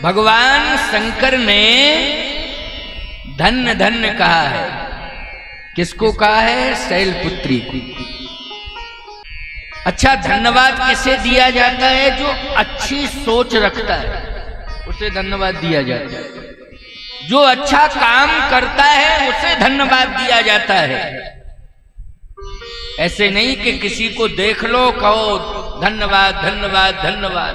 भगवान शंकर ने धन्य धन्य कहा है। किसको कहा है? शैलपुत्री को। अच्छा, धन्यवाद किसे दिया जाता है? जो अच्छी सोच रखता है उसे धन्यवाद दिया जाता है। जो अच्छा काम करता है उसे धन्यवाद दिया जाता है। ऐसे नहीं कि किसी को देख लो कहो धन्यवाद धन्यवाद धन्यवाद।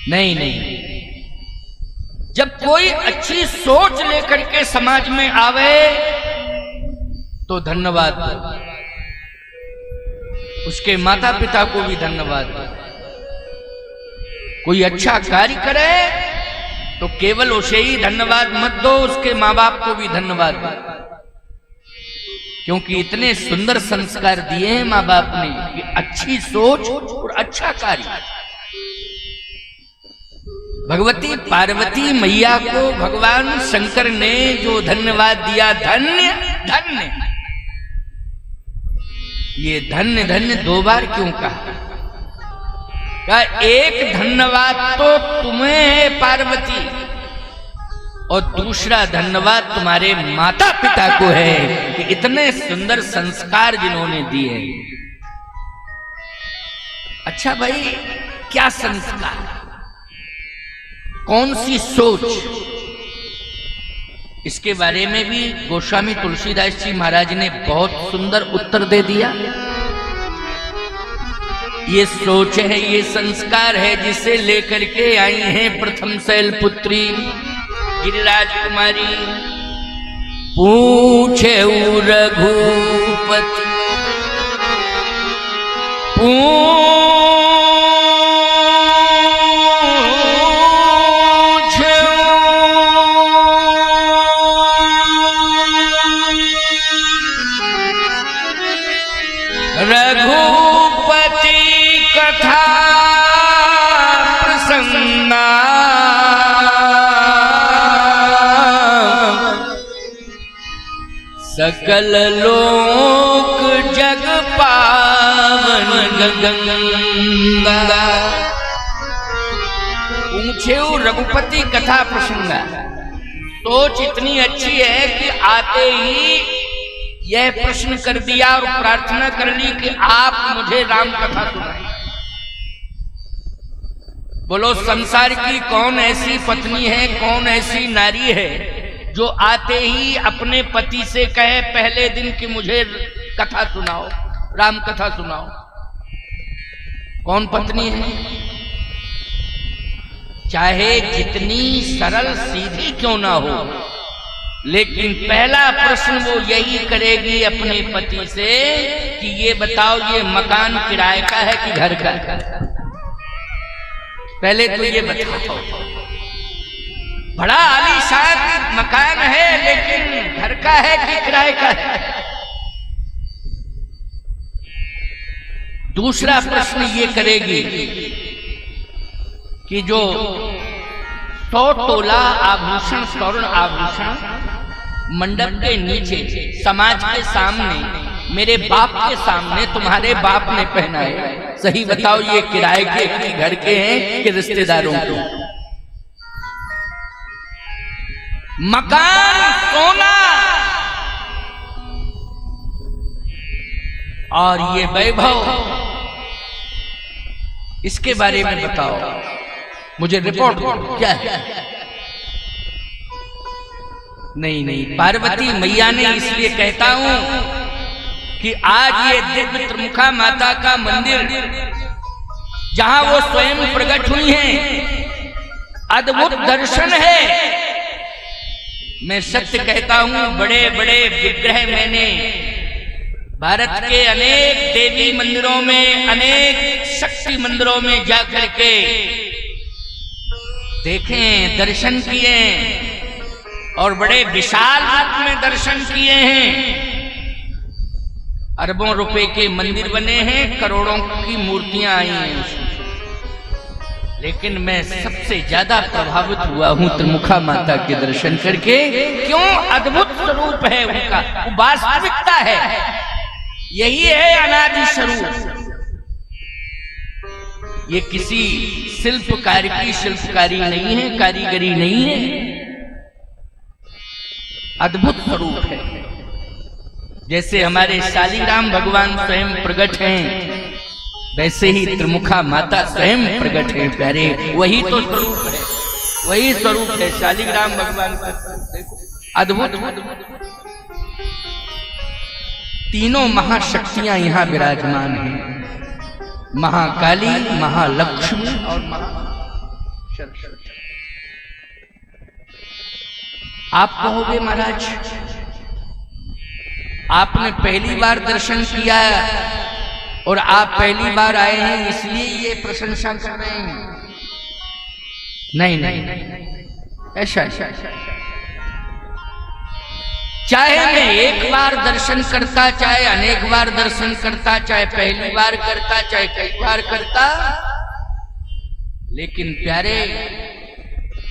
नहीं नहीं, जब कोई अच्छी सोच लेकर के समाज में आवे तो धन्यवाद दो। उसके माता पिता को भी धन्यवाद दो। कोई अच्छा कार्य करे तो केवल उसे ही धन्यवाद मत दो, उसके माँ बाप को भी धन्यवाद दो, क्योंकि इतने सुंदर संस्कार दिए हैं माँ बाप ने कि अच्छी सोच और अच्छा कार्य। भगवती पार्वती मैया को भगवान शंकर ने जो धन्यवाद दिया, धन्य धन्य, ये धन्य धन्य दो बार क्यों कहा? एक धन्यवाद तो तुम्हें है पार्वती, और दूसरा धन्यवाद तुम्हारे माता पिता को है कि इतने सुंदर संस्कार जिन्होंने दिए। अच्छा भाई, क्या संस्कार, कौन सी सोच, इसके बारे में भी गोस्वामी तुलसीदास जी महाराज ने बहुत सुंदर उत्तर दे दिया। ये सोच है, ये संस्कार है जिसे लेकर के आई हैं प्रथम शैलपुत्री गिरिराज कुमारी। पूछे रघुपति रघुपति कथा प्रसन्ना सकल लोक जग पावन गंगा। पूछे रघुपति कथा प्रसंगा। सोच इतनी अच्छी है कि आते ही यह प्रश्न कर दिया और प्रार्थना कर ली कि आप मुझे राम कथा सुनाइए। बोलो, संसार की कौन ऐसी पत्नी है, कौन ऐसी नारी है जो आते ही अपने पति से कहे पहले दिन कि मुझे कथा सुनाओ, राम कथा सुनाओ? कौन पत्नी है? चाहे जितनी सरल सीधी क्यों ना हो, लेकिन पहला प्रश्न वो यही करेगी अपने पति से कि ये बताओ, ये मकान किराए का है कि घर का? पहले तो ये बताओ। बड़ा आलीशान मकान है लेकिन घर का है कि किराए का है? दूसरा प्रश्न ये करेगी कि जो 100 तोला आभूषण, स्वर्ण आभूषण मंडप के नीचे समाज के सामने, मेरे बाप के सामने तुम्हारे बाप ने पहनाए, सही बताओ ये किराए के कि घर के हैं कि रिश्तेदारों के? मकान सोना और ये वैभव, इसके बारे में बताओ, मुझे रिपोर्ट करो क्या है? नहीं नहीं, पार्वती मैया ने इसलिए कहता हूं कि आज ये दिव्य त्रिमुखा माता का मंदिर जहां वो स्वयं प्रकट हुई हैं, अद्भुत दर्शन है। मैं सत्य कहता हूं, बड़े बड़े विग्रह मैंने भारत के अनेक देवी मंदिरों में, अनेक शक्ति मंदिरों में जाकर के देखें, दर्शन किए और बड़े विशाल रूप में दर्शन किए हैं। अरबों रुपए के मंदिर बने हैं, करोड़ों की मूर्तियां आई हैं, लेकिन मैं सबसे ज्यादा प्रभावित हुआ हूं त्रिमुखा माता के दर्शन करके। क्यों? अद्भुत स्वरूप है उनका, वो वास्तविकता है, यही है अनादि स्वरूप। ये किसी शिल्पकार की शिल्पकारी नहीं है, कारीगरी नहीं है, अद्भुत स्वरूप है। जैसे हमारे शालीग्राम भगवान स्वयं प्रकट हैं, वैसे ही त्रिमुखा माता स्वयं प्रकट है प्यारे। वही तो स्वरूप है, वही स्वरूप है शालीग्राम भगवान का। अद्भुत तीनों महाशक्तियां यहाँ विराजमान हैं, महाकाली, महालक्ष्मी और सरस्वती। आप कहोगे महाराज आपने पहली बार दर्शन किया और आप पहली बार आए हैं इसलिए ये प्रशंसा कर रहे हैं। नहीं नहीं, ऐसा चाहे मैं एक बार दर्शन करता, चाहे अनेक बार दर्शन करता, चाहे पहली बार करता, चाहे कई बार करता, लेकिन प्यारे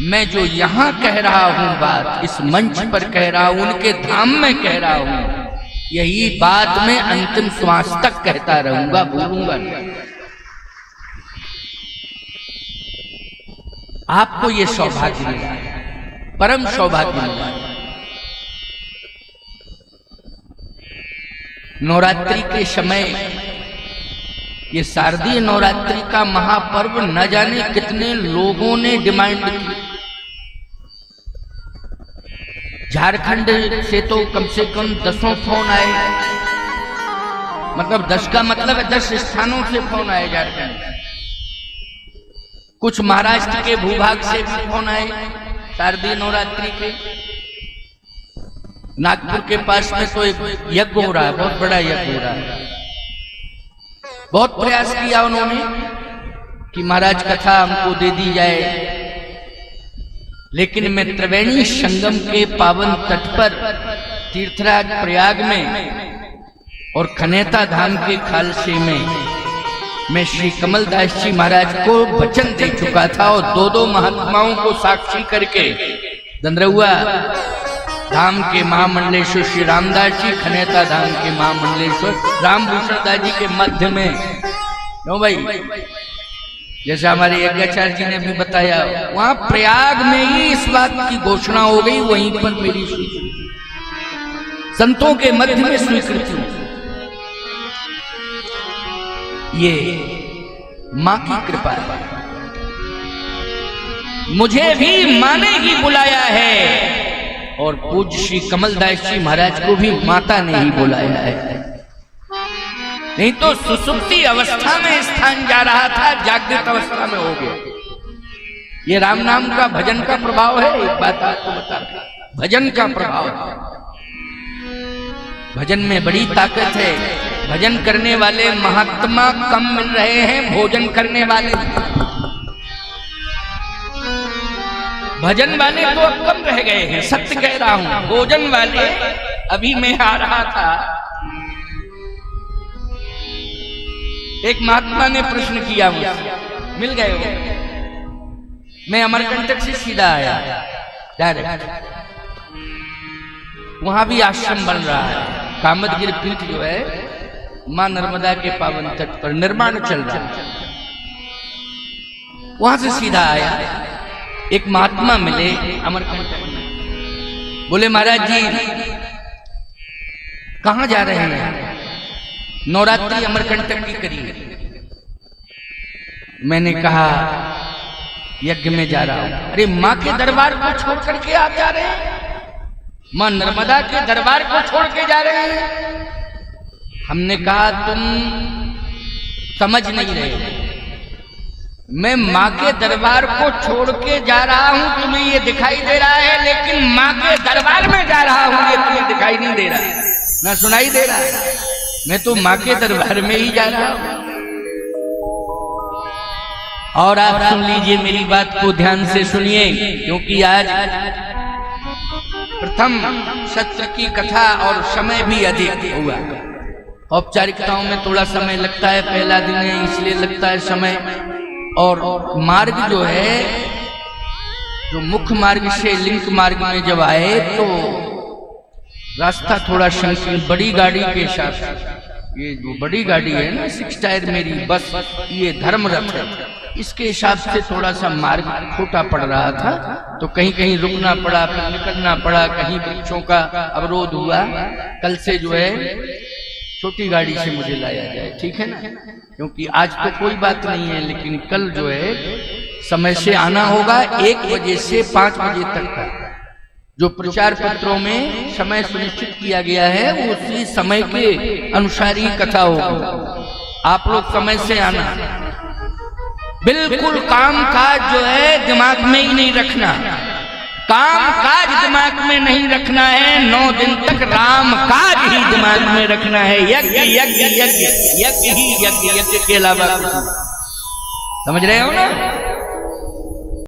मैं जो यहां कह रहा हूं बात, इस मंच पर कह रहा हूं, उनके धाम में कह रहा हूं, यही बात मैं अंतिम श्वास तक कहता रहूंगा, भूलूंगा नहीं। आपको ये सौभाग्य मिला, परम सौभाग्य मिला। नवरात्रि के समय, ये शारदीय नवरात्रि का महापर्व न जाने कितने लोगों ने डिमांड की। झारखंड से तो कम से कम 10 फोन आए, मतलब 10 का मतलब है 10 स्थानों से फोन आए झारखंड। कुछ महाराष्ट्र के भूभाग से भी फोन आए शारदीय नवरात्रि के। नागपुर के पास में तो एक यज्ञ हो रहा है, बहुत बड़ा यज्ञ हो रहा है। बहुत प्रयास किया उन्होंने कि महाराज कथा हमको दे दी जाए, लेकिन मैं त्रिवेणी संगम के पावन तट पर तीर्थराज प्रयाग में और खनेता धाम के खालसे में मैं श्री कमलदास जी महाराज को वचन दे चुका था और 2 महात्माओं को साक्षी करके दंद्रहुआ धाम के महामंडलेश्वर श्री रामदास जी, खनेता धाम के महामंडलेश्वर रामभूषण दास जी के मध्य में, क्यों भाई, जैसा हमारे यज्ञाचार्य जी ने भी बताया, वहां प्रयाग में ही इस बात की घोषणा हो गई, वहीं पर मेरी स्वीकृति, संतों के मध्य में स्वीकृति। ये मां की कृपा है, मुझे भी मां ने ही बुलाया है और पूज्य श्री कमलदास जी महाराज को भी माता ने ही बुलाया है। नहीं तो सुसुप्ति अवस्था में स्थान जा रहा था, जागृत अवस्था में हो गया। ये राम नाम का, भजन का प्रभाव है। एक बात आपको बता, भजन का प्रभाव है। भजन में बड़ी ताकत है। भजन करने वाले महात्मा कम मिल रहे हैं, भोजन करने वाले, भजन वाले तो अब कम रह गए हैं, सत्य कह रहा हूं। भोजन वाले, अभी मैं आ रहा था, एक महात्मा ने प्रश्न किया मुझसे, मिल गए हो। मैं अमरकंटक से सीधा आया डायरेक्ट, वहां भी आश्रम बन रहा है, कामदगिरि पीठ जो है मां नर्मदा के पावन तट पर निर्माण चल रहा है। वहां से सीधा आया, एक महात्मा मिले अमरकंटक में, बोले महाराज जी कहां जा रहे हैं? नवरात्रि अमरकंटक की करिए। मैंने कहा यज्ञ में जा रहा हूं। अरे मां के दरबार को छोड़ करके आप जा रहे हैं? मां नर्मदा के दरबार को छोड़ के जा रहे हैं? हमने कहा तुम समझ नहीं रहे, मैं मां के दरबार को छोड़ के जा रहा हूं, तुम्हें ये दिखाई दे रहा है, लेकिन मां के दरबार में जा रहा हूं ये तुम्हें दिखाई नहीं दे रहा, ना सुनाई दे रहा है। मैं तो मां के दरबार में ही जा रहा हूं। और आप सुन लीजिए, मेरी बात को ध्यान से सुनिए, क्योंकि आज प्रथम सत्र की कथा और समय भी अधिक हुआ। औपचारिकताओं में थोड़ा समय लगता है, पहला दिन है इसलिए लगता है समय। और मार्ग जो है, जो मुख्य मार्ग से लिंक मार्ग में जब आए तो रास्ता थोड़ा संकीर्ण, बड़ी गाड़ी के साथ ये जो बड़ी गाड़ी है ना 6 टायर मेरी बस, ये धर्म रथ है, इसके हिसाब से थोड़ा सा मार्ग छोटा पड़ रहा था, तो कहीं कहीं रुकना पड़ा, फिर निकलना पड़ा, कहीं वृक्षों का अवरोध हुआ। कल से जो है छोटी गाड़ी से मुझे लाया जाए, ठीक है ना, क्योंकि आज तो कोई बात नहीं है, लेकिन कल जो है समय से आना होगा। 1 बजे से 5 बजे तक का जो प्रचार पत्रों में समय सुनिश्चित किया गया है, वो उसी समय के अनुसार ही कथा होगी। आप लोग समय से आना, बिल्कुल काम काज जो है दिमाग में ही नहीं रखना, काम काज दिमाग में नहीं रखना है, 9 दिन तक राम काज ही दिमाग में रखना है। यज्ञ यज्ञ यज्ञ यज्ञ ही यज्ञ, यज्ञ के अलावा समझ रहे हो ना।